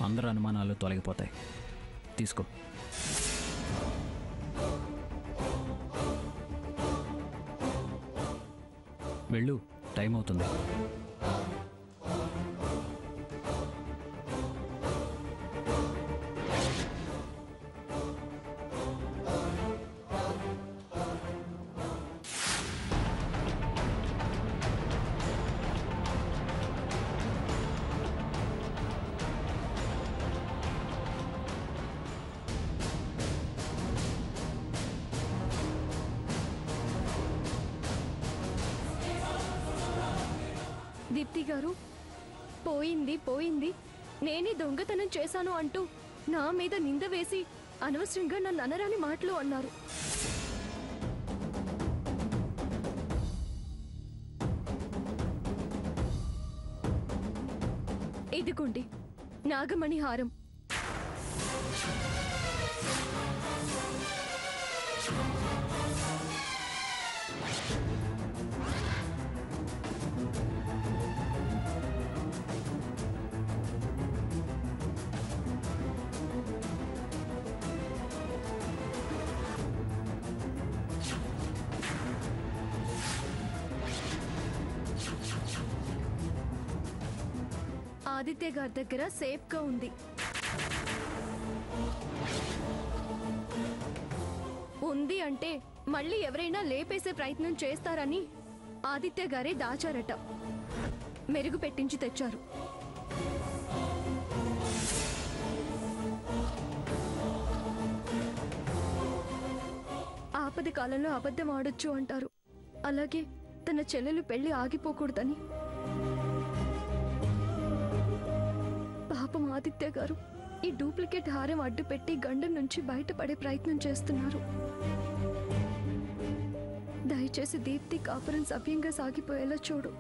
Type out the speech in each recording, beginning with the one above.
అందరి అనుమానాలు తొలగిపోతాయి. తీసుకో. వెళ్ళు, టైం అవుతుంది. దీప్తి గారు, పోయింది పోయింది, నేనే దొంగతనం చేశాను అంటూ నా మీద నింద వేసి అనవసరంగా నన్ను అనరాని మాటలు అన్నారు. ఇదిగోండి నాగమణి హారం. ఆదిత్య గారి దగ్గర సేఫ్ గా ఉంది. ఉంది అంటే మళ్ళీ ఎవరైనా లేపేసే ప్రయత్నం చేస్తారని ఆదిత్య గారే దాచారట. మెరుగు పెట్టించి తెచ్చారు. ఆపద కాలంలో అబద్ధం ఆడొచ్చు అంటారు. అలాగే తన చెల్లెలు పెళ్లి ఆగిపోకూడదని పాపం ఆదిత్య గారు ఈ డూప్లికేట్ హారం అడ్డు పెట్టి గండం నుంచి బయటపడే ప్రయత్నం చేస్తున్నారు. దయచేసి దీప్తి కాపురం సవ్యంగా సాగిపోయేలా చూడు.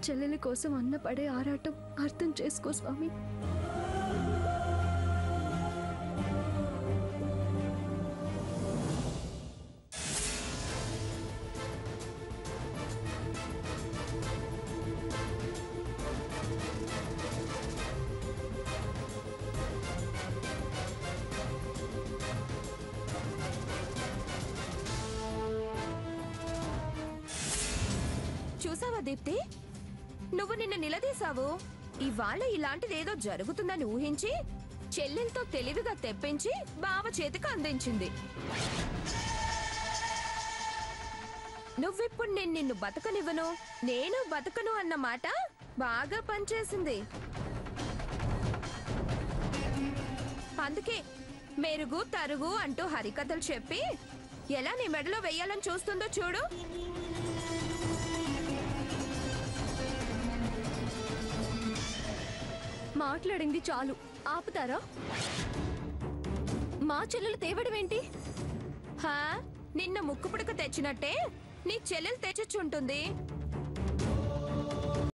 చెల్లెలి కోసం అన్న పడే ఆరాటం అర్థం చేసుకో స్వామి. చూసావా దీప్తి, నువ్వు నిన్న నిలదీశావు. ఇవాళ ఇలాంటిదేదో జరుగుతుందని ఊహించి చెల్లెలతో తెలివిగా తెప్పించి బావ చేతికి అందించింది. నువ్విప్పుడు నేను నిన్ను బతకనివ్వను, నేను బతకను అన్న మాట బాగా పనిచేసింది. అందుకే మెరుగు తరుగు అంటూ హరికథలు చెప్పి ఎలా నీ మెడలో వెయ్యాలని చూస్తుందో చూడు. మాట్లాడింది చాలు, ఆపుతారా? మా చెల్లెలు తేవడమేంటి? నిన్న ముక్కు పుడక తెచ్చినట్టే నీ చెల్లెలు తెచ్చుంటుంది.